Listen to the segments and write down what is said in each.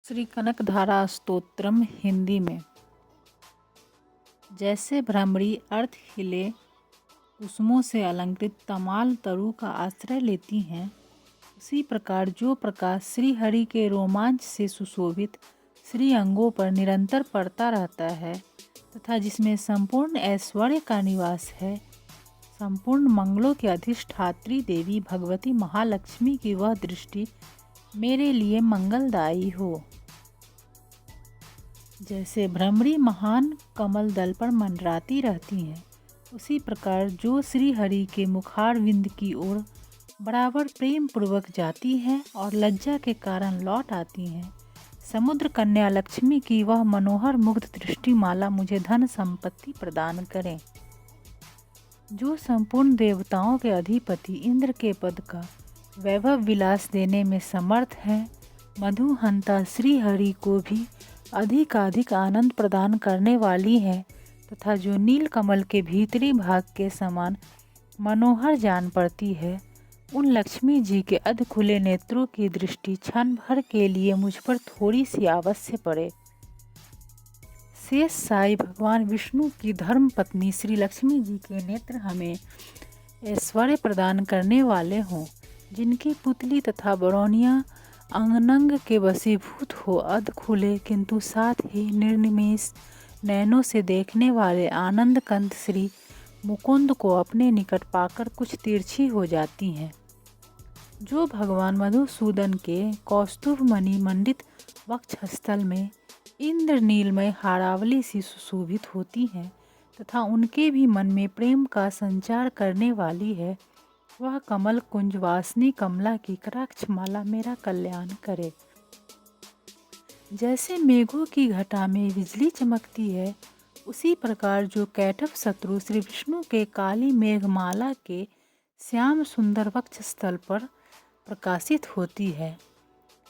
श्री कनकधारा स्तोत्रम हिंदी में। जैसे भ्रमरी अर्थ खिले कुसुमों से अलंकृत तमाल तरु का आश्रय लेती हैं, उसी प्रकार जो प्रकाश श्री हरि के रोमांच से सुशोभित श्री अंगों पर निरंतर पड़ता रहता है तथा जिसमें संपूर्ण ऐश्वर्य का निवास है, संपूर्ण मंगलों की अधिष्ठात्री देवी भगवती महालक्ष्मी की वह दृष्टि मेरे लिए मंगलदायी हो। जैसे भ्रमरी महान कमल दल पर मंडराती रहती हैं, उसी प्रकार जो श्री हरि के मुखारविंद की ओर बराबर प्रेम पूर्वक जाती हैं और लज्जा के कारण लौट आती हैं, समुद्र कन्या लक्ष्मी की वह मनोहर मुग्ध दृष्टिमाला मुझे धन संपत्ति प्रदान करें। जो संपूर्ण देवताओं के अधिपति इंद्र के पद का वैभव विलास देने में समर्थ हैं, मधुहंता श्री हरि को भी अधिकाधिक आनंद प्रदान करने वाली है तथा जो नील कमल के भीतरी भाग के समान मनोहर जान पड़ती है, उन लक्ष्मी जी के अध खुले नेत्रों की दृष्टि क्षण भर के लिए मुझ पर थोड़ी सी अवश्य पड़े। शेष साई भगवान विष्णु की धर्म पत्नी श्री लक्ष्मी जी के नेत्र हमें ऐश्वर्य प्रदान करने वाले हों, जिनकी पुतली तथा बरौनियाँ अंगनंग के वशीभूत हो, अध खुले किंतु साथ ही निर्निमेष नैनों से देखने वाले आनंद कंद श्री मुकुंद को अपने निकट पाकर कुछ तिरछी हो जाती हैं। जो भगवान मधुसूदन के कौस्तुभ मणि मंडित वक्षस्थल में इंद्र नीलमय हारावली सी सुशोभित होती हैं तथा उनके भी मन में प्रेम का संचार करने वाली है, वह कमल कुंज वासनी कमला की कटाक्ष माला मेरा कल्याण करे। जैसे मेघों की घटा में बिजली चमकती है, उसी प्रकार जो कैटभ शत्रु श्री विष्णु के काली मेघमाला के श्याम सुंदर वक्षस्थल पर प्रकाशित होती है,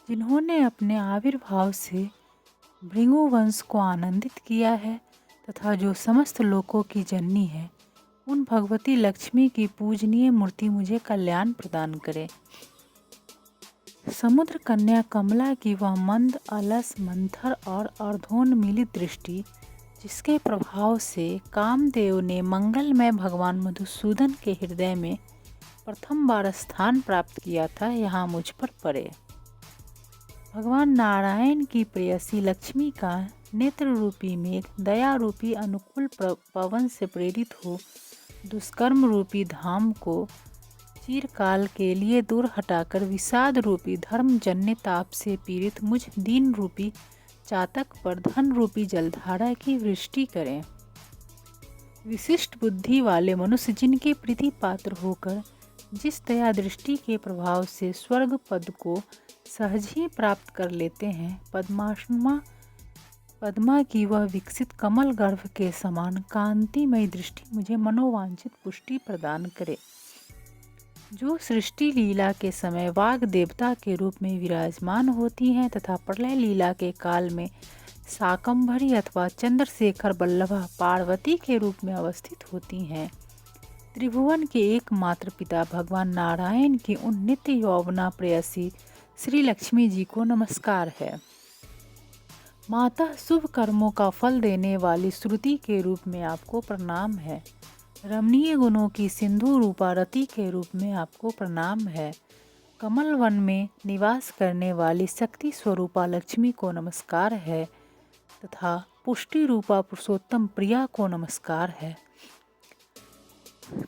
जिन्होंने अपने आविर्भाव से भृगु वंश को आनंदित किया है तथा जो समस्त लोकों की जननी है, उन भगवती लक्ष्मी की पूजनीय मूर्ति मुझे कल्याण प्रदान करे। समुद्र कन्या कमला की वह मंद अलस मंथर और अर्धोन्मीलित दृष्टि, जिसके प्रभाव से कामदेव ने मंगलमय भगवान मधुसूदन के हृदय में प्रथम बार स्थान प्राप्त किया था, यहाँ मुझ पर पड़े। भगवान नारायण की प्रेयसी लक्ष्मी का नेत्र रूपी मेघ दया रूपी अनुकूल पवन से प्रेरित हो दुष्कर्म रूपी धाम को चिरकाल के लिए दूर हटाकर विषाद रूपी धर्मजन्य ताप से पीड़ित मुझ दीन रूपी चातक पर धन रूपी जलधारा की वृष्टि करें। विशिष्ट बुद्धि वाले मनुष्य जिनके प्रीति पात्र होकर जिस दया दृष्टि के प्रभाव से स्वर्ग पद को सहज ही प्राप्त कर लेते हैं, पद्मा की वह विकसित कमल गर्भ के समान कांतिमय दृष्टि मुझे मनोवांछित पुष्टि प्रदान करे। जो सृष्टि लीला के समय वाग देवता के रूप में विराजमान होती हैं तथा प्रलय लीला के काल में शाकंभरी अथवा चंद्रशेखर वल्लभा पार्वती के रूप में अवस्थित होती हैं, त्रिभुवन के एकमात्र पिता भगवान नारायण की उन नित्य यौवना प्रेयसी श्री लक्ष्मी जी को नमस्कार है। माता शुभ कर्मों का फल देने वाली श्रुति के रूप में आपको प्रणाम है। रमणीय गुणों की सिंधु रूपा रति के रूप में आपको प्रणाम है। कमल वन में निवास करने वाली शक्ति स्वरूपा लक्ष्मी को नमस्कार है तथा पुष्टि रूपा पुरुषोत्तम प्रिया को नमस्कार है।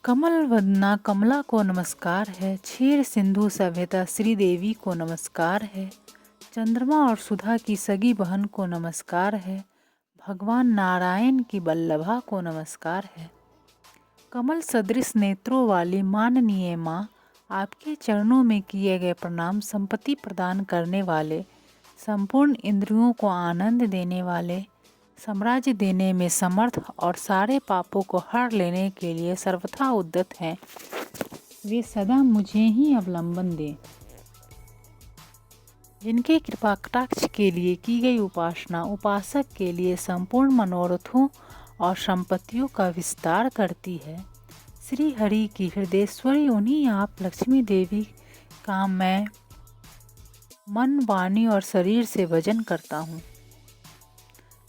कमल वदना कमला को नमस्कार है। क्षीर सिंधु सभ्यता श्रीदेवी को नमस्कार है। चंद्रमा और सुधा की सगी बहन को नमस्कार है। भगवान नारायण की वल्लभा को नमस्कार है। कमल सदृश नेत्रों वाली माननीय माँ, आपके चरणों में किए गए प्रणाम संपत्ति प्रदान करने वाले, संपूर्ण इंद्रियों को आनंद देने वाले, साम्राज्य देने में समर्थ और सारे पापों को हर लेने के लिए सर्वथा उद्यत हैं, वे सदा मुझे ही अवलंबन दें। जिनके कृपा कटाक्ष के लिए की गई उपासना उपासक के लिए संपूर्ण मनोरथों और संपत्तियों का विस्तार करती है, श्री हरि की हृदयेश्वरी उन्हीं आप लक्ष्मी देवी का मैं मन, वाणी और शरीर से भजन करता हूँ।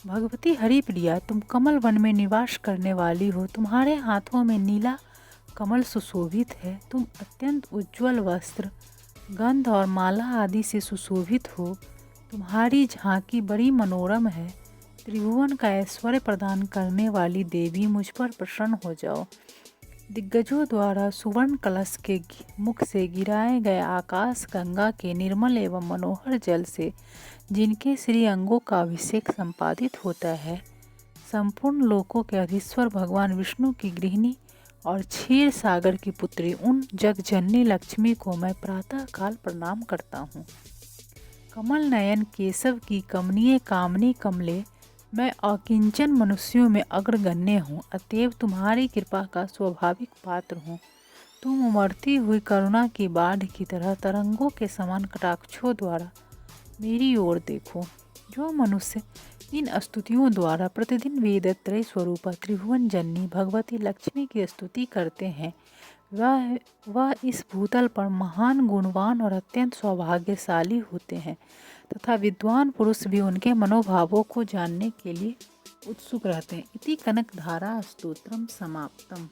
भगवती हरिप्रिया, तुम कमल वन में निवास करने वाली हो। तुम्हारे हाथों में नीला कमल सुशोभित है। तुम अत्यंत उज्ज्वल वस्त्र, गंध और माला आदि से सुशोभित हो। तुम्हारी झांकी बड़ी मनोरम है। त्रिभुवन का ऐश्वर्य प्रदान करने वाली देवी, मुझ पर प्रसन्न हो जाओ। दिग्गजों द्वारा सुवर्ण कलश के मुख से गिराए गए आकाश गंगा के निर्मल एवं मनोहर जल से जिनके श्री अंगों का अभिषेक संपादित होता है, संपूर्ण लोकों के अधीश्वर भगवान विष्णु की गृहिणी और क्षीर सागर की पुत्री उन जगजननी लक्ष्मी को मैं प्रातः काल प्रणाम करता हूँ। कमल नयन केशव की कमनीय कामनी कमले, मैं अकिंचन मनुष्यों में अग्रगण्य हूँ, अतएव तुम्हारी कृपा का स्वाभाविक पात्र हूँ। तुम उमड़ती हुई करुणा की बाढ़ की तरह तरंगों के समान कटाक्षों द्वारा मेरी ओर देखो। जो मनुष्य इन स्तुतियों द्वारा प्रतिदिन वेदत्रय स्वरूपा त्रिभुवन जननी भगवती लक्ष्मी की स्तुति करते हैं, वह इस भूतल पर महान, गुणवान और अत्यंत सौभाग्यशाली होते हैं तथा विद्वान पुरुष भी उनके मनोभावों को जानने के लिए उत्सुक रहते हैं। इति कनकधारा स्तोत्रम समाप्तम।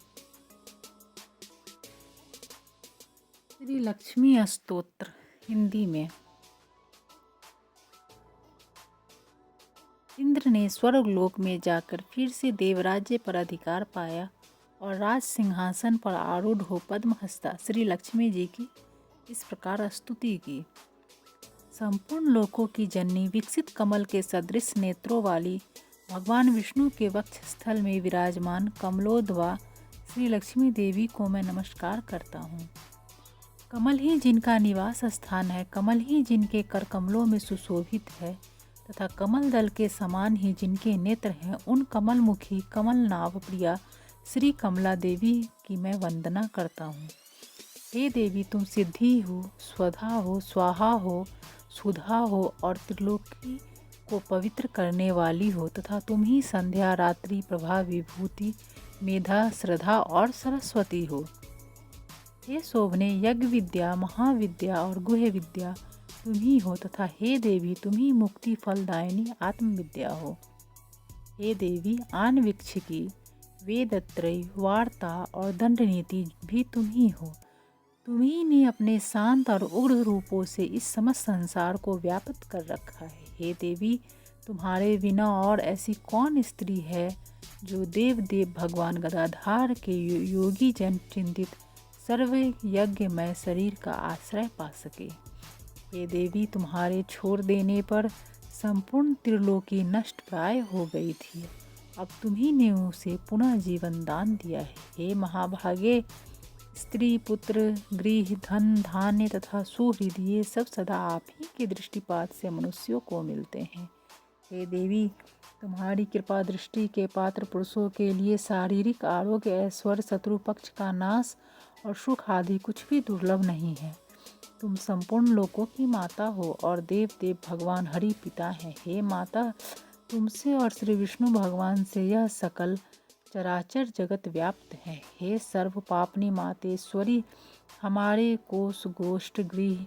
श्री लक्ष्मी स्तोत्र हिंदी में। इंद्र ने स्वर्गलोक में जाकर फिर से देवराज्य पर अधिकार पाया और राज सिंहासन पर आरूढ़ हो पद्महस्ता श्री लक्ष्मी जी की इस प्रकार स्तुति की। संपूर्ण लोकों की जननी, विकसित कमल के सदृश नेत्रों वाली, भगवान विष्णु के वक्ष स्थल में विराजमान कमलोद्भवा श्री लक्ष्मी देवी को मैं नमस्कार करता हूँ। कमल ही जिनका निवास स्थान है, कमल ही जिनके कर कमलों में सुशोभित है तथा कमल दल के समान ही जिनके नेत्र हैं, उन कमल मुखी कमल नाभ प्रिया श्री कमला देवी की मैं वंदना करता हूँ। हे देवी, तुम सिद्धि हो, स्वधा हो, स्वाहा हो, सुधा हो और त्रिलोकी को पवित्र करने वाली हो तथा तुम ही संध्या, रात्रि, प्रभा, विभूति, मेधा, श्रद्धा और सरस्वती हो। हे शोभने, यज्ञ विद्या, महाविद्या और गुह्य विद्या तुम ही हो तथा हे देवी, तुम ही मुक्ति फलदायिनी आत्मविद्या हो। हे देवी, आन्वीक्षिकी, वेदत्रयी, वार्ता और दंड नीति भी तुम ही हो। तुम ही ने अपने शांत और उग्र रूपों से इस समस्त संसार को व्याप्त कर रखा है। हे देवी, तुम्हारे बिना और ऐसी कौन स्त्री है जो देव भगवान गदाधार के योगी जन चिंतित सर्व यज्ञमय शरीर का आश्रय पा सके। हे देवी, तुम्हारे छोड़ देने पर संपूर्ण त्रिलोकी नष्ट प्राय हो गई थी, अब तुम्ही ने उसे पुनः जीवन दान दिया है। हे महाभागे, स्त्री, पुत्र, गृह, धन, धान्य तथा सुहृदय ये सब सदा आप ही के दृष्टिपात से मनुष्यों को मिलते हैं। हे देवी, तुम्हारी कृपा दृष्टि के पात्र पुरुषों के लिए शारीरिक आरोग्य, ऐश्वर्य, शत्रु पक्ष का नाश और सुख आदि कुछ भी दुर्लभ नहीं है। तुम संपूर्ण लोकों की माता हो और देव भगवान हरि पिता हैं। हे माता, तुमसे और श्री विष्णु भगवान से यह सकल चराचर जगत व्याप्त है। हे सर्व पापनी मातेश्वरी, हमारे कोष, गोष्ठ, गृह,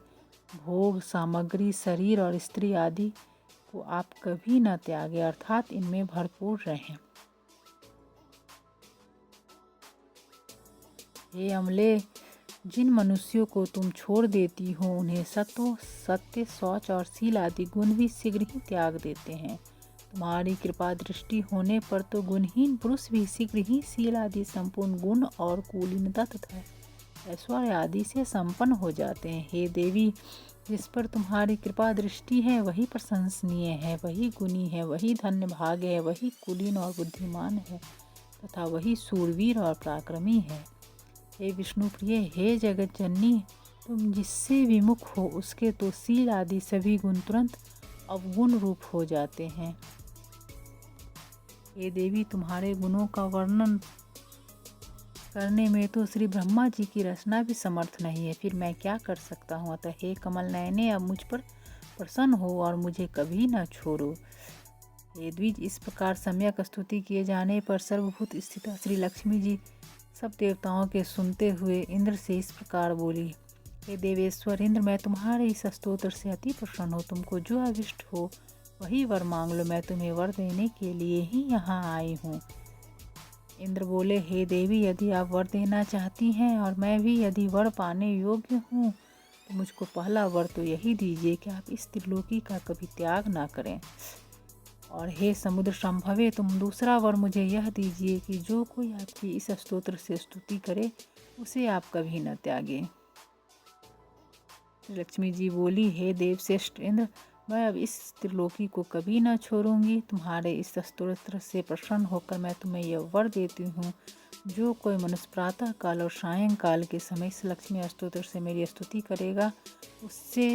भोग सामग्री, शरीर और स्त्री आदि को आप कभी न त्यागे, अर्थात इनमें भरपूर रहें। हे अमले, जिन मनुष्यों को तुम छोड़ देती हो उन्हें सत्य, शौच और शील आदि गुण भी शीघ्र ही त्याग देते हैं। तुम्हारी कृपा दृष्टि होने पर तो गुणहीन पुरुष भी शीघ्र ही शील आदि संपूर्ण गुण और कुलीनता तथा ऐश्वर्य आदि से संपन्न हो जाते हैं। हे देवी, जिस पर तुम्हारी कृपा दृष्टि है वही प्रशंसनीय है, वही गुणी है, वही धन्य भाग है, वही कुलीन और बुद्धिमान है तथा वही सूरवीर और पराक्रमी है। हे विष्णु प्रिय, हे जगत जननी, तुम जिससे विमुख हो उसके तो शील आदि सभी गुण तुरंत अवगुण रूप हो जाते हैं। हे देवी, तुम्हारे गुणों का वर्णन करने में तो श्री ब्रह्मा जी की रचना भी समर्थ नहीं है, फिर मैं क्या कर सकता हूँ। अतः हे कमल नयने, अब मुझ पर प्रसन्न हो और मुझे कभी न छोड़ो। हे द्विज, इस प्रकार सम्यक स्तुति किए जाने पर सर्वभूत स्थिता श्री लक्ष्मी जी सब देवताओं के सुनते हुए इंद्र से इस प्रकार बोली। हे देवेश्वर इंद्र, मैं तुम्हारे इस स्तोत्र से अति प्रसन्न हूँ। तुमको जो अभिष्ट हो वही वर मांग लो, मैं तुम्हें वर देने के लिए ही यहाँ आई हूँ। इंद्र बोले, हे देवी, यदि आप वर देना चाहती हैं और मैं भी यदि वर पाने योग्य हूँ तो मुझको पहला वर तो यही दीजिए कि आप इस त्रिलोकी का कभी त्याग ना करें। और हे समुद्र संभवे, तुम दूसरा वर मुझे यह दीजिए कि जो कोई आपकी इस स्तोत्र से स्तुति करे उसे आप कभी न त्यागें। लक्ष्मी जी बोली, हे देवश्रेष्ठ इंद्र, मैं अब इस त्रिलोकी को कभी न छोड़ूंगी। तुम्हारे इस स्तोत्र से प्रसन्न होकर मैं तुम्हें यह वर देती हूँ, जो कोई मनुष्य प्रातः काल और सायंकाल के समय इस लक्ष्मी स्तोत्र से मेरी स्तुति करेगा उससे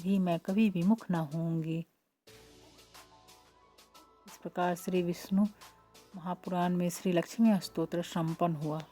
भी मैं कभी विमुख न होंगी। इस प्रकार श्री विष्णु महापुराण में श्री लक्ष्मी स्तोत्र संपन्न हुआ।